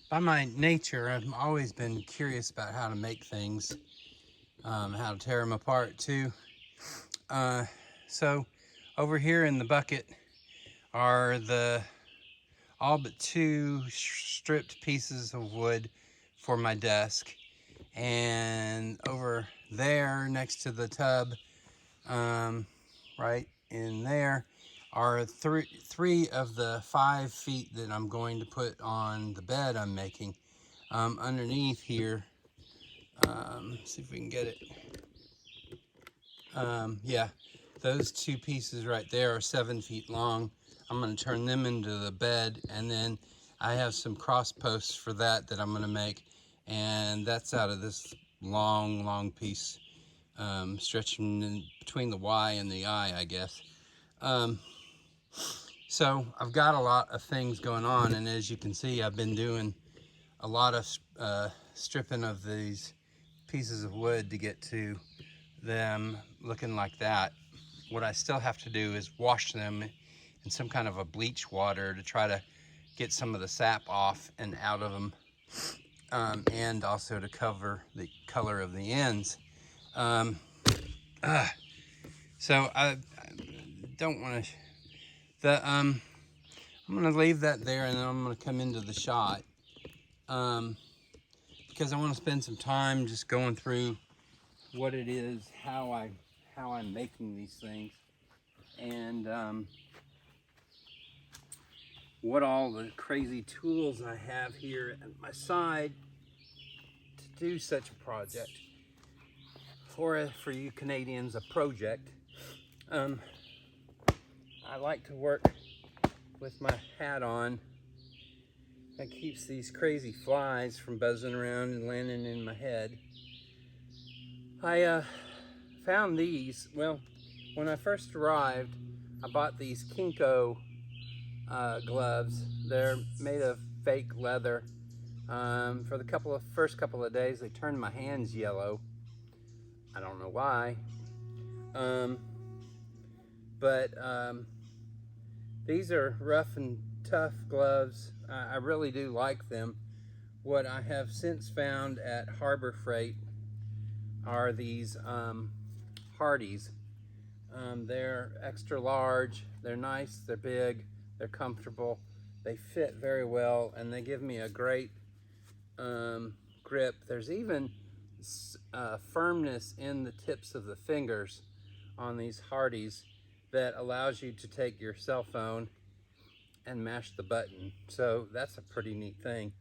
By my nature, I've always been curious about how to make things, how to tear them apart too. Uh, so over here in the bucket are the all but two stripped pieces of wood for my desk. And over there next to the tub, right in there, are three of the 5 feet that I'm going to put on the bed I'm making. Underneath here, see if we can get it. Yeah, those two pieces right there are 7 feet long. I'm going to turn them into the bed, and then I have some cross posts for that I'm going to make, and that's out of this long piece, stretching in between the Y and the I guess. Um, so I've got a lot of things going on, and as you can see, I've been doing a lot of stripping of these pieces of wood to get to them looking like that. What I still have to do is wash them in some kind of a bleach water to try to get some of the sap off and out of them, and also to cover the color of the ends. Um, so I don't want to. I'm going to leave that there, and then I'm going to come into the shot, because I want to spend some time just going through what it is, how I'm making these things, and what all the crazy tools I have here at my side to do such a project, or for you Canadians, a project. I like to work with my hat on. That keeps these crazy flies from buzzing around and landing in my head. I found these, well, when I first arrived, I bought these Kinko gloves. They're made of fake leather. For the first couple of days, they turned my hands yellow. I don't know why. Um, but these are rough and tough gloves. I really do like them. What I have since found at Harbor Freight are these Hardys. They're extra large, they're nice, they're big, they're comfortable, they fit very well, and they give me a great grip. There's even firmness in the tips of the fingers on these Hardys that allows you to take your cell phone and mash the button. So that's a pretty neat thing.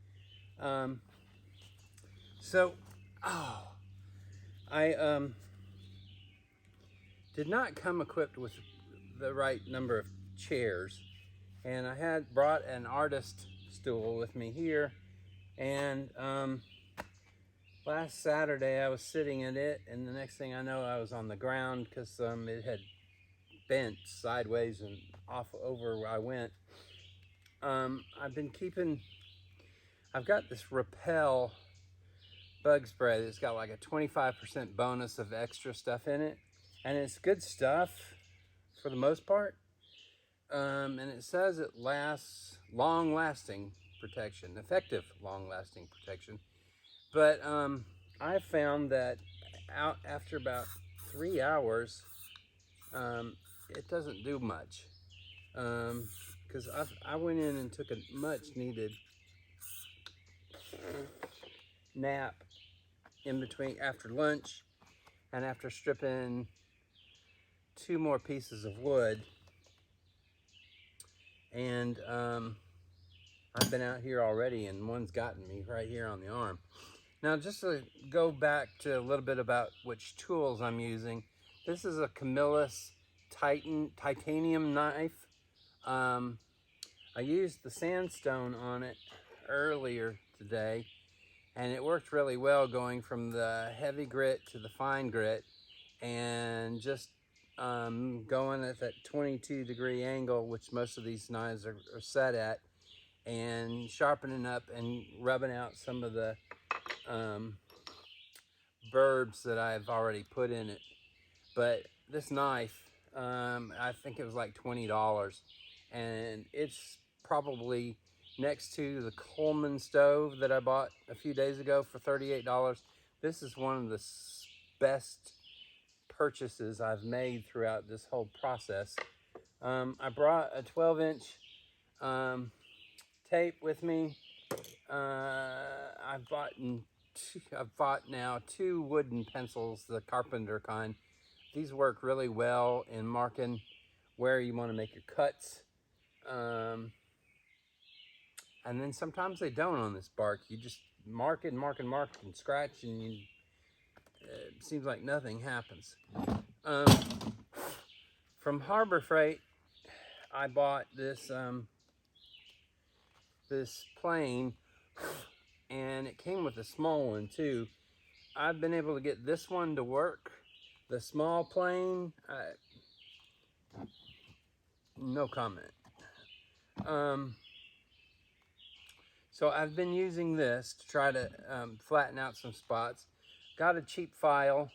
Um, so, oh, I did not come equipped with the right number of chairs, and I had brought an artist stool with me here, and last Saturday I was sitting in it, and the next thing I know I was on the ground because it had bent sideways and off over where I went. I've got this Repel bug spray that's got like a 25% bonus of extra stuff in it, and it's good stuff for the most part. And it says it lasts long-lasting protection, effective long-lasting protection. But I found that after about 3 hours, it doesn't do much. Because I went in and took a much-needed nap in between after lunch and after stripping 2 more pieces of wood. And I've been out here already, and one's gotten me right here on the arm. Now, just to go back to a little bit about which tools I'm using, this is a Camillus titanium knife. I used the sandstone on it earlier today, and it worked really well going from the heavy grit to the fine grit, and just going at that 22-degree angle, which most of these knives are set at, and sharpening up and rubbing out some of the burbs that I've already put in it. But this knife, I think it was like $20, and it's probably next to the Coleman stove that I bought a few days ago for $38. This is one of the best purchases I've made throughout this whole process. I brought a 12-inch tape with me. I've bought now 2 wooden pencils, the carpenter kind. These work really well in marking where you want to make your cuts. And then sometimes they don't on this bark. You just mark it and mark and mark and scratch, and it seems like nothing happens. From Harbor Freight, I bought this this plane, and it came with a small one too. I've been able to get this one to work. The small plane, no comment. So I've been using this to try to flatten out some spots. Got a cheap file,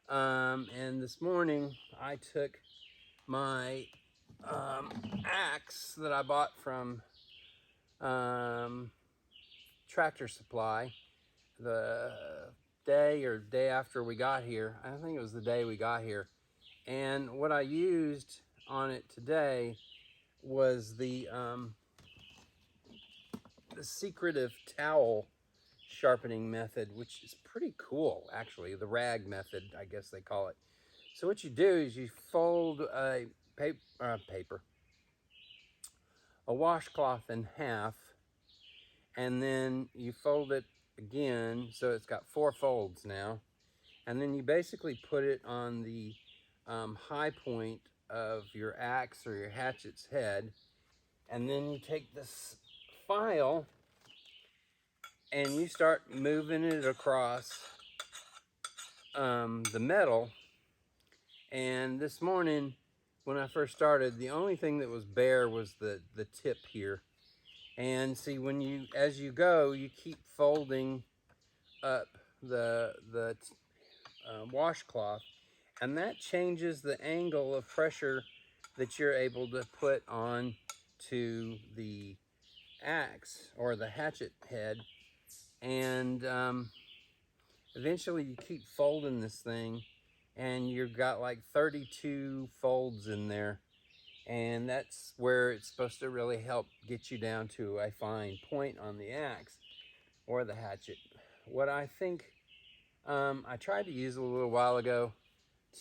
and this morning I took my axe that I bought from Tractor Supply the day after we got here. I think it was the day we got here. And what I used on it today was the secretive towel sharpening method, which is pretty cool, actually. The rag method, I guess they call it. So what you do is you fold a washcloth in half, and then you fold it again, so it's got 4 folds now. And then you basically put it on the high point of your axe or your hatchet's head, and then you take this file and you start moving it across the metal. And this morning, when I first started, the only thing that was bare was the tip here. And see, as you go, you keep folding up the washcloth, and that changes the angle of pressure that you're able to put on to the axe or the hatchet head. And eventually you keep folding this thing, and you've got like 32 folds in there, and that's where it's supposed to really help get you down to a fine point on the axe or the hatchet. What I think I tried to use a little while ago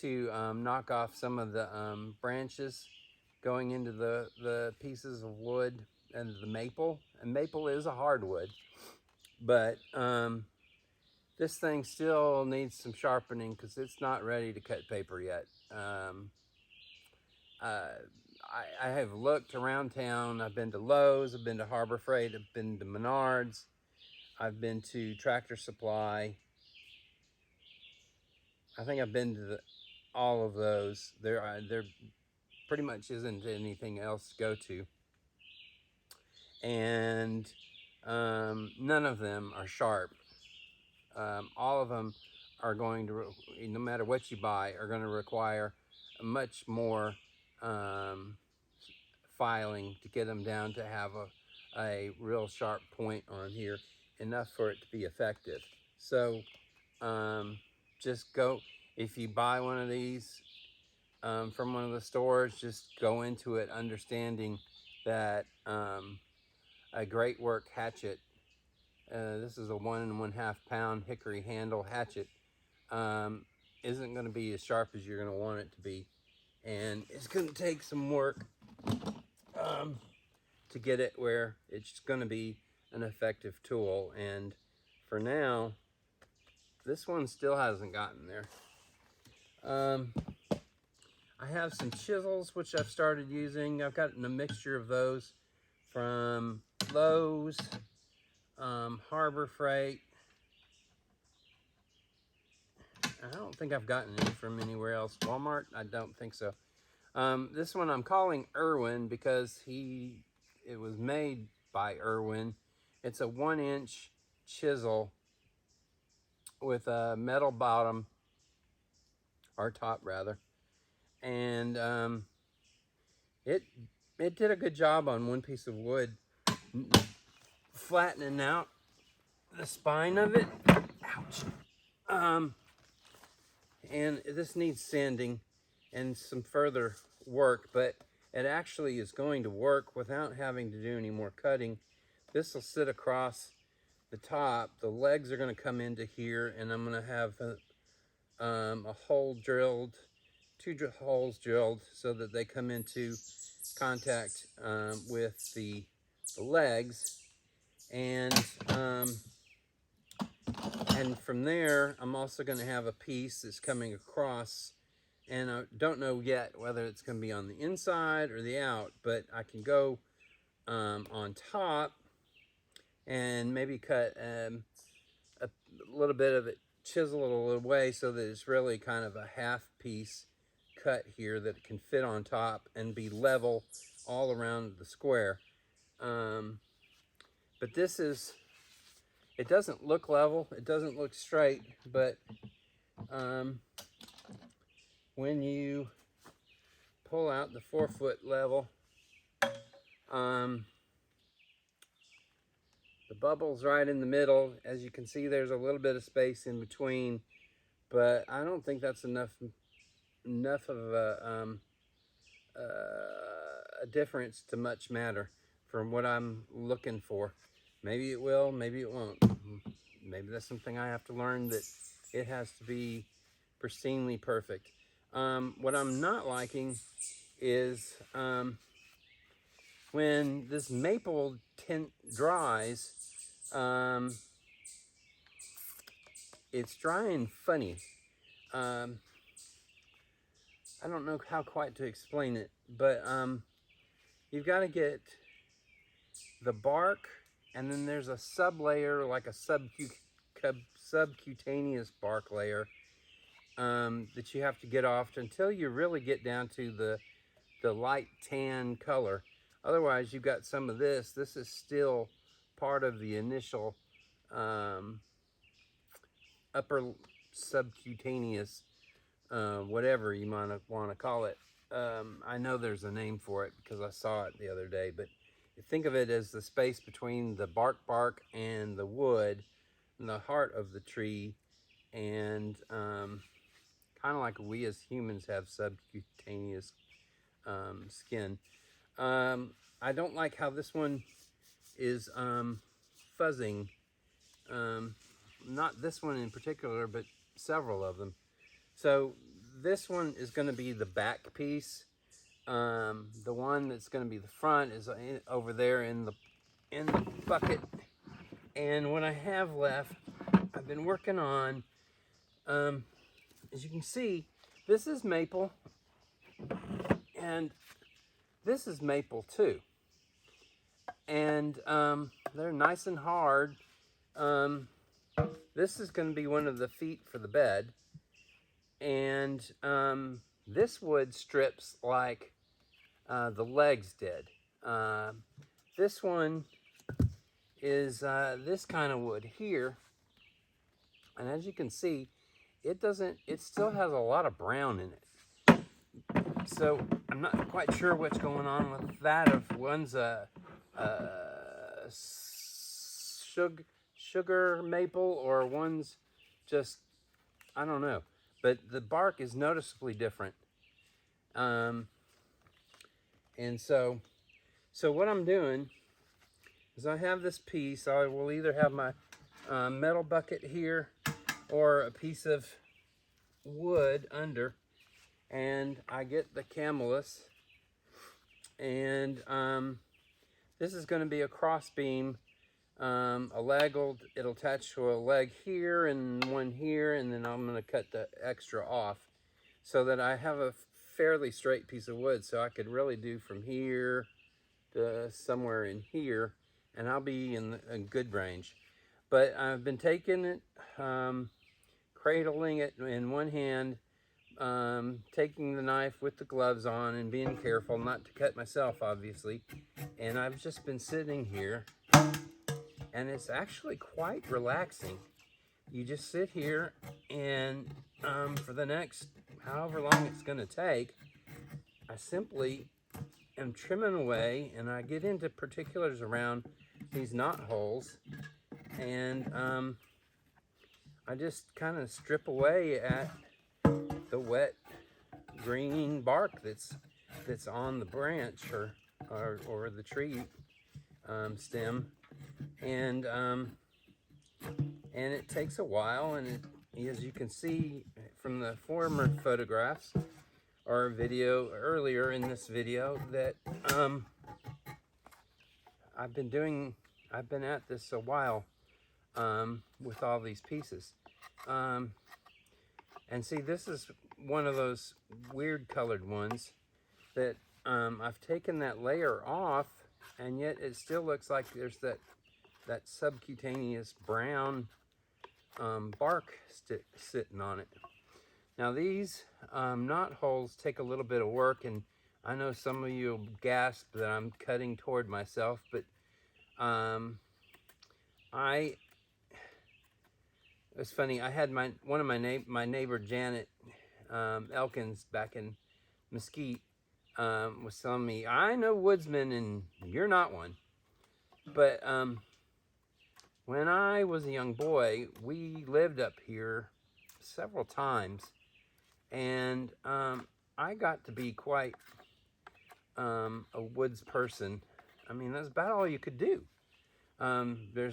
to knock off some of the branches going into the pieces of wood and the maple. And maple is a hardwood, but this thing still needs some sharpening because it's not ready to cut paper yet. I have looked around town. I've been to Lowe's, I've been to Harbor Freight, I've been to Menards, I've been to Tractor Supply. I think I've been to all of those. There pretty much isn't anything else to go to. And none of them are sharp. All of them are going to, no matter what you buy, are going to require much more filing to get them down to have a real sharp point on here, enough for it to be effective. So just go, if you buy one of these from one of the stores, just go into it understanding that a great work hatchet, this is a 1 1/2 pound hickory handle hatchet, isn't going to be as sharp as you're going to want it to be, and it's going to take some work to get it where it's going to be an effective tool. And for now, this one still hasn't gotten there. I have some chisels which I've started using. I've gotten a mixture of those from Lowe's, Harbor Freight. I don't think I've gotten any from anywhere else. Walmart? I don't think so. This one I'm calling Irwin because it was made by Irwin. It's a 1-inch chisel with a metal bottom, or top rather. And it did a good job on one piece of wood. flattening out the spine of it. Ouch. And this needs sanding and some further work, but it actually is going to work without having to do any more cutting. This will sit across the top. The legs are going to come into here, and I'm going to have a hole drilled, two holes drilled, so that they come into contact with the legs, and from there I'm also going to have a piece that's coming across, and I don't know yet whether it's going to be on the inside or the out, but I can go on top and maybe cut a little bit of it, chisel it away so that it's really kind of a half piece cut here that can fit on top and be level all around the square. But this is, it doesn't look level, it doesn't look straight, but when you pull out the 4-foot level, the bubble's right in the middle. As you can see, there's a little bit of space in between, but I don't think that's enough of a difference to much matter from what I'm looking for. Maybe it will, maybe it won't. Maybe that's something I have to learn, that it has to be pristinely perfect. What I'm not liking is when this maple tint dries, it's drying funny. I don't know how quite to explain it, but you've got to get the bark, and then there's a sub-layer, like a subcutaneous bark layer that you have to get off until you really get down to the light tan color. Otherwise, you've got some of this. This is still part of the initial upper subcutaneous, whatever you might want to call it. I know there's a name for it because I saw it the other day, but think of it as the space between the bark and the wood and the heart of the tree, and kind of like we as humans have subcutaneous skin. I don't like how this one is fuzzing. Not this one in particular, but several of them. So this one is going to be the back piece. The one that's going to be the front is over there in the bucket. And what I have left, I've been working on, as you can see, this is maple, and this is maple too. And they're nice and hard. This is going to be one of the feet for the bed. And this wood strips like the legs did. This one is this kind of wood here. And as you can see, it still has a lot of brown in it. So I'm not quite sure what's going on with that. If one's a sugar maple or one's just, I don't know. But the bark is noticeably different. And so what I'm doing is I have this piece. I will either have my metal bucket here or a piece of wood under, and I get the camelus, and this is going to be a cross beam. A leg it'll attach to a leg here and one here, and then I'm going to cut the extra off so that I have a fairly straight piece of wood, so I could really do from here to somewhere in here, and I'll be in a good range. But I've been taking it, cradling it in one hand, taking the knife with the gloves on and being careful not to cut myself, obviously. And I've just been sitting here, and it's actually quite relaxing. You just sit here, and for the next however long it's going to take, I simply am trimming away, and I get into particulars around these knot holes, and I just kind of strip away at the wet green bark that's on the branch or the tree stem, and it takes a while, and as you can see from the former photographs or video earlier in this video, that I've been at this a while with all these pieces. And see, this is one of those weird colored ones that I've taken that layer off, and yet it still looks like there's that subcutaneous brown bark sitting on it. Now these knot holes take a little bit of work, and I know some of you will gasp that I'm cutting toward myself, but it's funny. I had my neighbor Janet Elkins back in Mesquite was telling me, I know woodsmen and you're not one. But when I was a young boy, we lived up here several times, and I got to be quite a woods person. I mean, that's about all you could do. There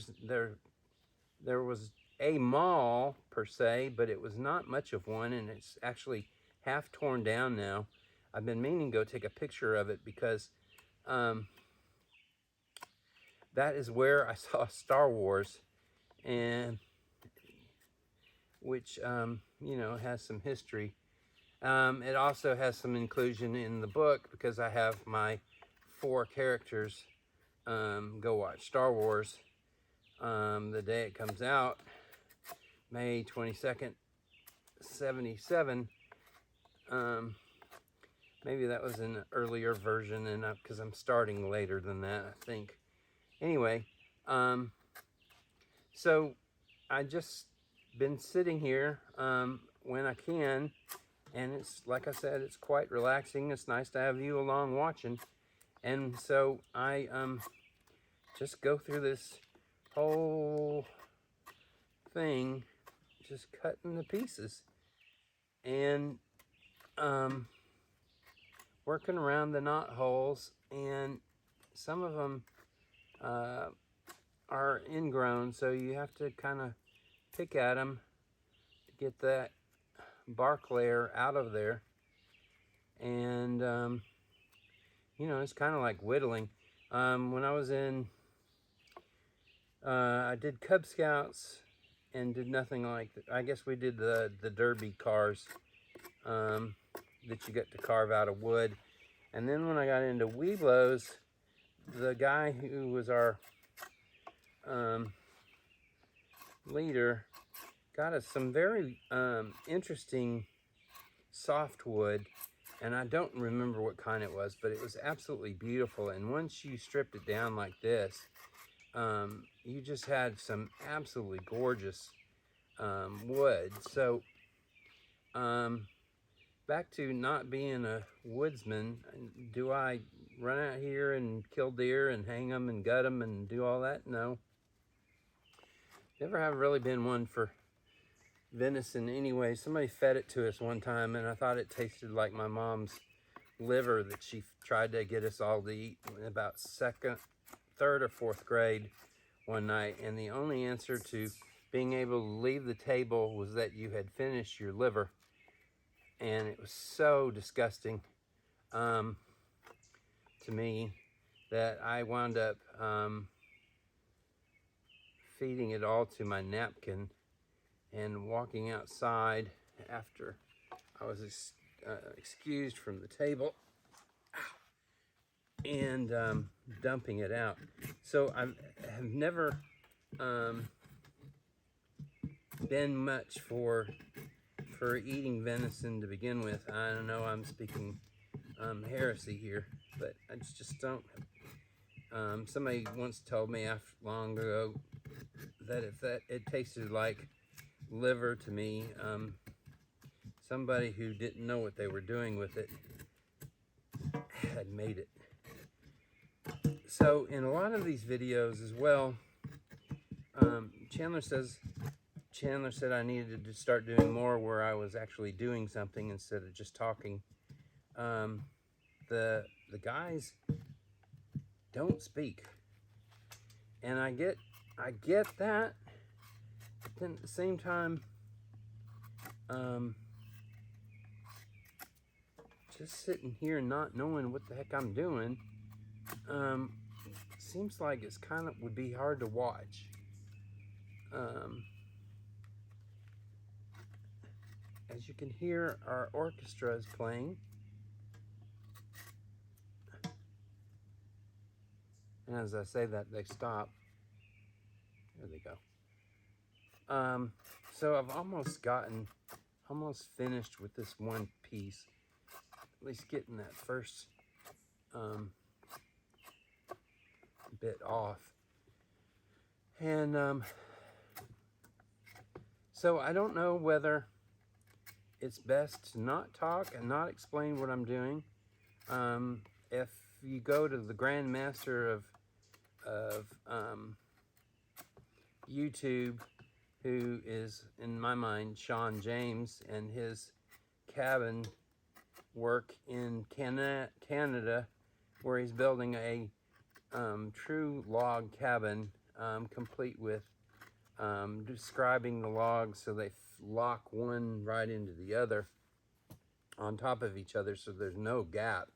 was a mall per se, but it was not much of one, and it's actually half torn down now. I've been meaning to go take a picture of it because that is where I saw Star Wars, and which you know, has some history. It also has some inclusion in the book because I have my 4 characters go watch Star Wars the day it comes out, May 22nd, 77. Maybe that was an earlier version, and because I'm starting later than that, I think. Anyway, so I just been sitting here when I can, and it's, like I said, it's quite relaxing. It's nice to have you along watching, and so I just go through this whole thing, just cutting the pieces and working around the knot holes, and some of them are ingrown, so you have to kind of pick at them to get that bark layer out of there. And you know, it's kind of like whittling. When I was in I did Cub Scouts and did nothing like that. I guess we did the derby cars that you get to carve out of wood. And then when I got into Weeblos, the guy who was our leader got us some very interesting softwood, and I don't remember what kind it was, but it was absolutely beautiful. And once you stripped it down like this, you just had some absolutely gorgeous wood. So back to not being a woodsman, do I run out here and kill deer and hang them and gut them and do all that? No. Never have really been one for venison anyway. Somebody fed it to us one time, and I thought it tasted like my mom's liver that she tried to get us all to eat in about 2nd, 3rd, or 4th grade one night. And the only answer to being able to leave the table was that you had finished your liver. And it was so disgusting to me that I wound up feeding it all to my napkin and walking outside after I was excused from the table and dumping it out. So I have never been much for eating venison to begin with. I don't know, I'm speaking heresy here, but I just don't. Somebody once told me long ago that if it tasted like liver to me, somebody who didn't know what they were doing with it had made it. So in a lot of these videos as well, Chandler said I needed to start doing more where I was actually doing something instead of just talking. The guys don't speak, and I get that, but then at the same time, just sitting here not knowing what the heck I'm doing, seems like it's kind of would be hard to watch. As you can hear, our orchestra is playing. And as I say that, they stop. There they go. So I've almost finished with this one piece. At least getting that first bit off. And so I don't know whether it's best to not talk and not explain what I'm doing. If you go to the Grand Master of YouTube, who is, in my mind, Sean James, and his cabin work in Canada, where he's building a true log cabin, complete with describing the logs so they lock one right into the other on top of each other so there's no gap.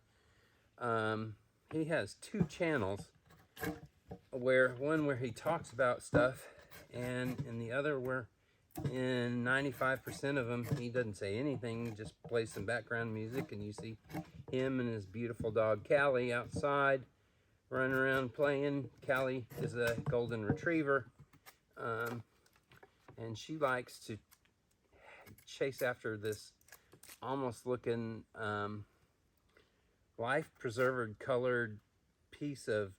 He has 2 channels, one where he talks about stuff, and in the other where in 95% of them he doesn't say anything, he just plays some background music, and you see him and his beautiful dog Callie outside running around playing. Callie is a golden retriever, and she likes to chase after this almost looking life preserver colored piece of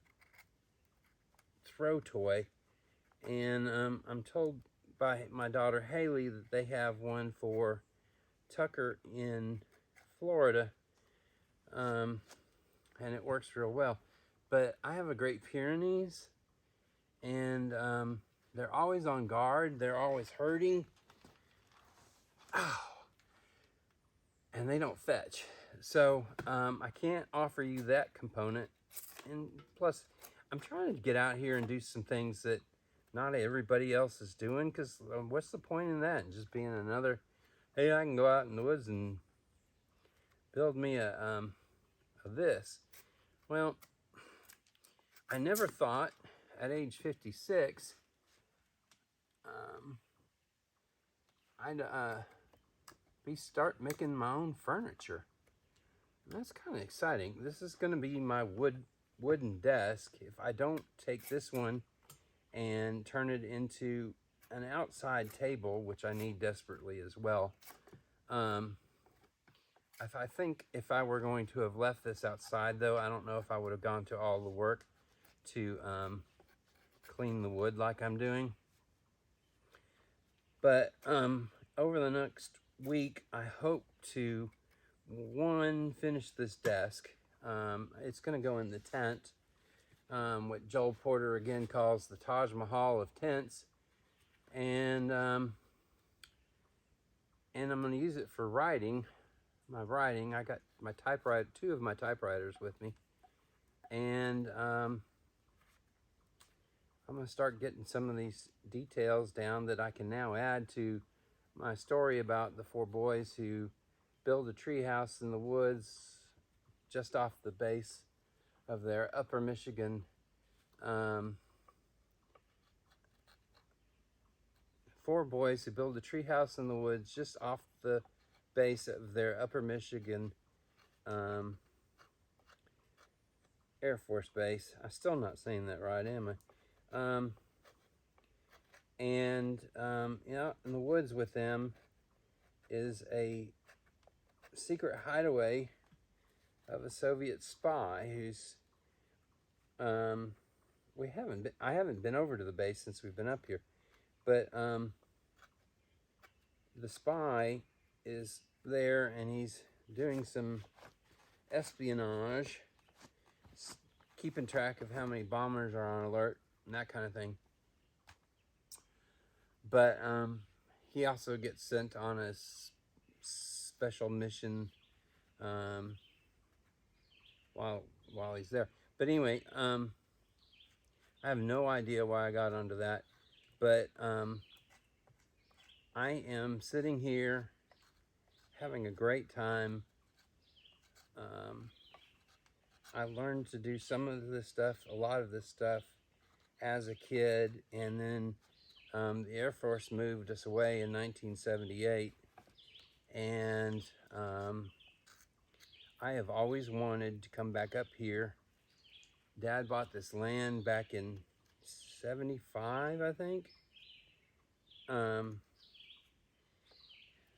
throw toy, and I'm told by my daughter Haley that they have one for Tucker in Florida, and it works real well. But I have a Great Pyrenees, and they're always on guard, they're always hurting. Ow. And they don't fetch. So I can't offer you that component. And plus, I'm trying to get out here and do some things that not everybody else is doing, because what's the point in that? Just being another, hey, I can go out in the woods and build me a this. Well, I never thought at age 56 I'd start making my own furniture. And that's kind of exciting. This is going to be my wooden desk. If I don't take this one and turn it into an outside table, which I need desperately as well. I think if I were going to have left this outside, though, I don't know if I would have gone to all the work to clean the wood like I'm doing. But over the next week, I hope to, finish this desk. It's going to go in the tent, what Joel Porter again calls the Taj Mahal of tents, and I'm going to use it for writing. My writing. I got my typewriter, 2 of my typewriters with me, and I'm going to start getting some of these details down that I can now add to my story about the 4 boys who build a tree house in the woods just off the base of their Upper Michigan 4 boys who build a tree house in the woods just off the base of their Upper Michigan Air Force Base. I'm still not saying that right, am I? You know, in the woods with them is a secret hideaway of a Soviet spy who's I haven't been over to the base since we've been up here, but the spy is there, and he's doing some espionage, keeping track of how many bombers are on alert and that kind of thing. But he also gets sent on a special mission while he's there. But anyway, I have no idea why I got onto that, but I am sitting here having a great time. I learned to do some of this stuff, a lot of this stuff, as a kid, and then the Air Force moved us away in 1978, and I have always wanted to come back up here. Dad bought this land back in 75, I think.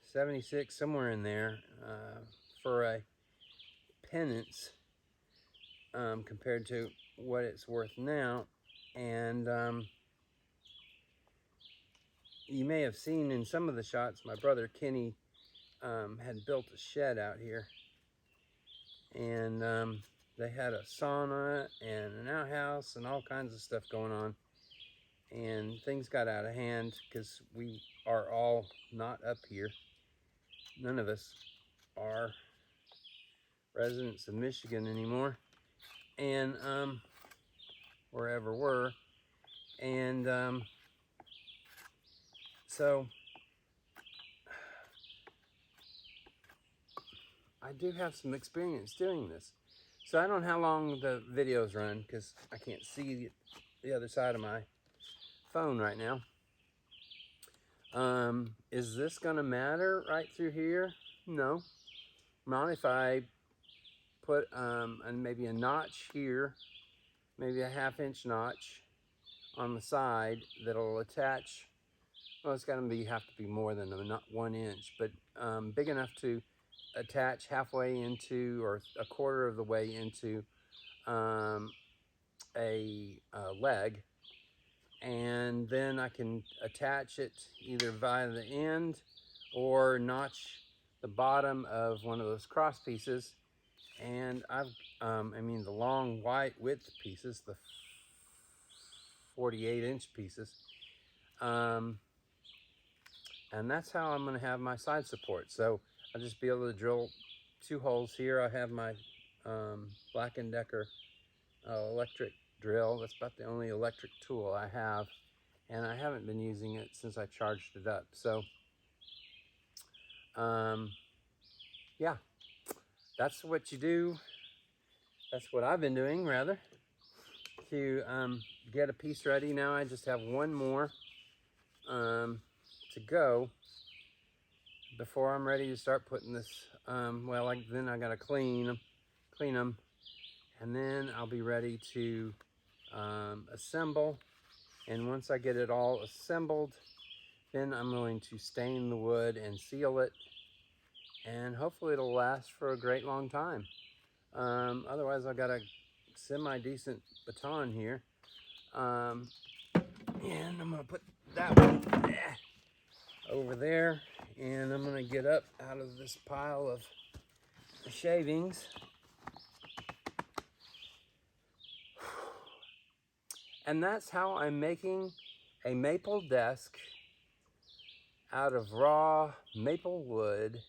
76, somewhere in there, for a penance compared to what it's worth now. And you may have seen in some of the shots, my brother Kenny had built a shed out here. And they had a sauna and an outhouse and all kinds of stuff going on. And things got out of hand because we are all not up here. None of us are residents of Michigan anymore, and or ever were. And so I do have some experience doing this. So I don't know how long the videos run because I can't see the other side of my phone right now. Is this gonna matter right through here? No. Not if I put and maybe a notch here, maybe a 1/2 inch notch on the side that'll attach. Well, it's gonna have to be more than 1 inch, but big enough to attach halfway into or a quarter of the way into a leg. And then I can attach it either via the end or notch the bottom of one of those cross pieces. And I mean the long white width pieces, the 48-inch pieces. And that's how I'm going to have my side support. So I'll just be able to drill 2 holes here. I have my Black & Decker electric drill. That's about the only electric tool I have, and I haven't been using it since I charged it up. So yeah, that's what you do. That's what I've been doing, rather, to get a piece ready. Now I just have one more to go before I'm ready to start putting this. Well, then I gotta clean them, and then I'll be ready to assemble. And once I get it all assembled, then I'm going to stain the wood and seal it, and hopefully it'll last for a great long time. Otherwise I've got a semi-decent baton here, and I'm gonna put that one over there, and I'm gonna get up out of this pile of shavings. And that's how I'm making a maple desk out of raw maple wood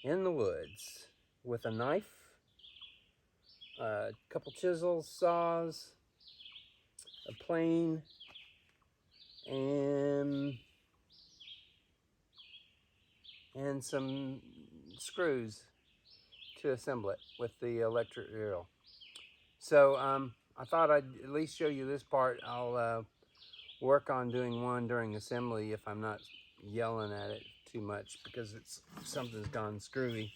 in the woods with a knife, a couple chisels, saws, a plane, and some screws to assemble it with the electric drill. So I thought I'd at least show you this part. I'll work on doing one during assembly if I'm not yelling at it too much, because something's gone screwy.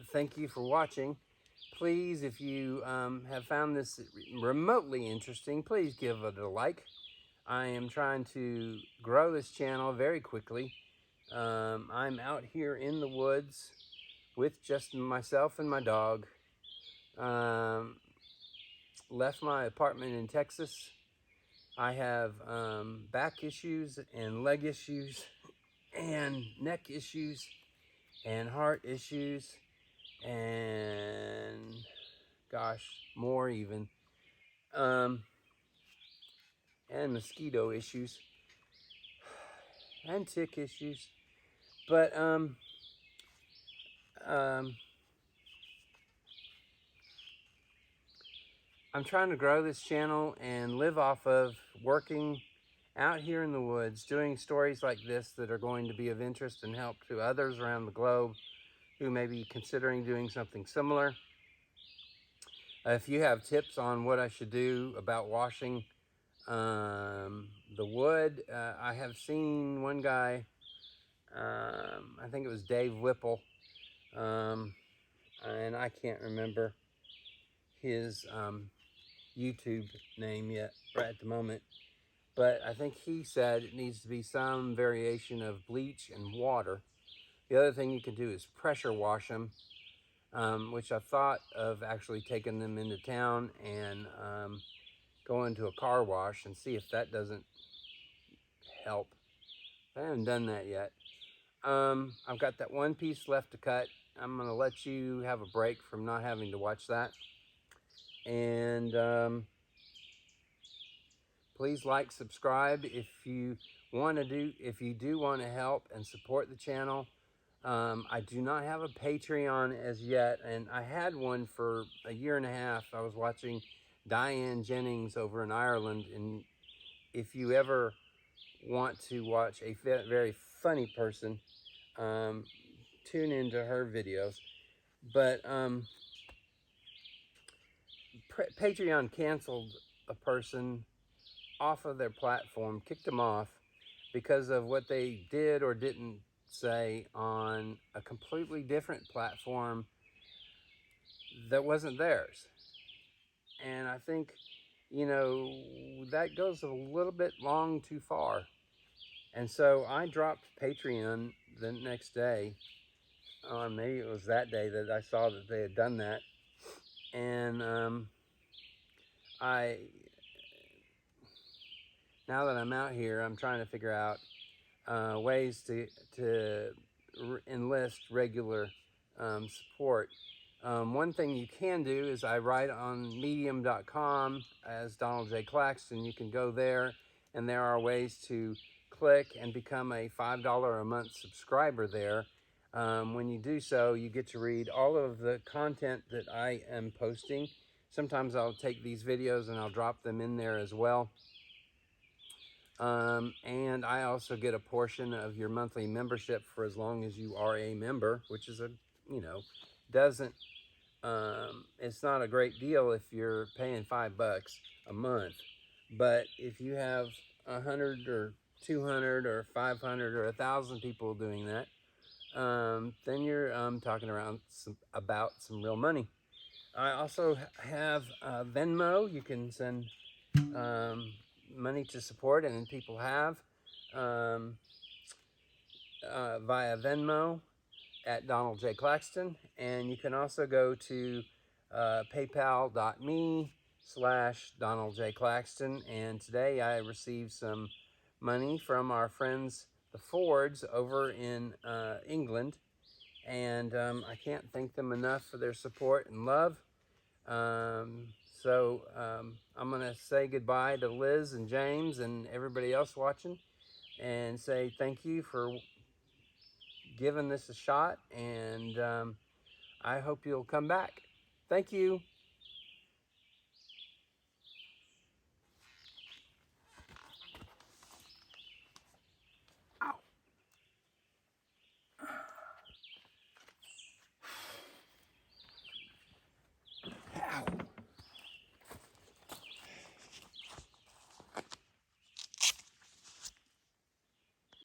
Thank you for watching. Please, if you have found this remotely interesting, please give it a like. I am trying to grow this channel very quickly. I'm out here in the woods with just myself and my dog. Left my apartment in Texas. I have back issues and leg issues and neck issues and heart issues, and gosh, more even, and mosquito issues and tick issues. But um, I'm trying to grow this channel and live off of working out here in the woods, doing stories like this that are going to be of interest and help to others around the globe who may be considering doing something similar. If you have tips on what I should do about washing the wood, I have seen one guy, I think it was Dave Whipple, and I can't remember his YouTube name yet right at the moment, but I think he said it needs to be some variation of bleach and water. The other thing you can do is pressure wash them, which I thought of actually taking them into town and going to a car wash and see if that doesn't help. I haven't done that yet. I've got that one piece left to cut. I'm going to let you have a break from not having to watch that. And please like, subscribe if you do want to help and support the channel. I do not have a Patreon as yet, and I had one for a year and a half. I was watching Diane Jennings over in Ireland, and if you ever want to watch a very funny person, tune into her videos. But Patreon canceled a person off of their platform, kicked them off because of what they did or didn't say on a completely different platform that wasn't theirs. And I think, that goes a little bit long too far. And so I dropped Patreon the next day. Maybe it was that day that I saw that they had done that. And now that I'm out here, I'm trying to figure out ways to enlist regular support. One thing you can do is I write on medium.com as Donald J. Claxton. You can go there, and there are ways to click and become a $5 a month subscriber there. When you do so, you get to read all of the content that I am posting. Sometimes I'll take these videos and I'll drop them in there as well. And I also get a portion of your monthly membership for as long as you are a member, which is doesn't, it's not a great deal if you're paying $5 a month. But if you have 100 or 200 or 500 or 1,000 people doing that, then you're talking about some real money. I also have Venmo. You can send money to support, and people have via Venmo at Donald J. Claxton. And you can also go to paypal.me/Donald J. Claxton. And today I received some money from our friends, the Fords, over in England. And I can't thank them enough for their support and love. So I'm going to say goodbye to Liz and James and everybody else watching, and say thank you for giving this a shot, and I hope you'll come back. Thank you.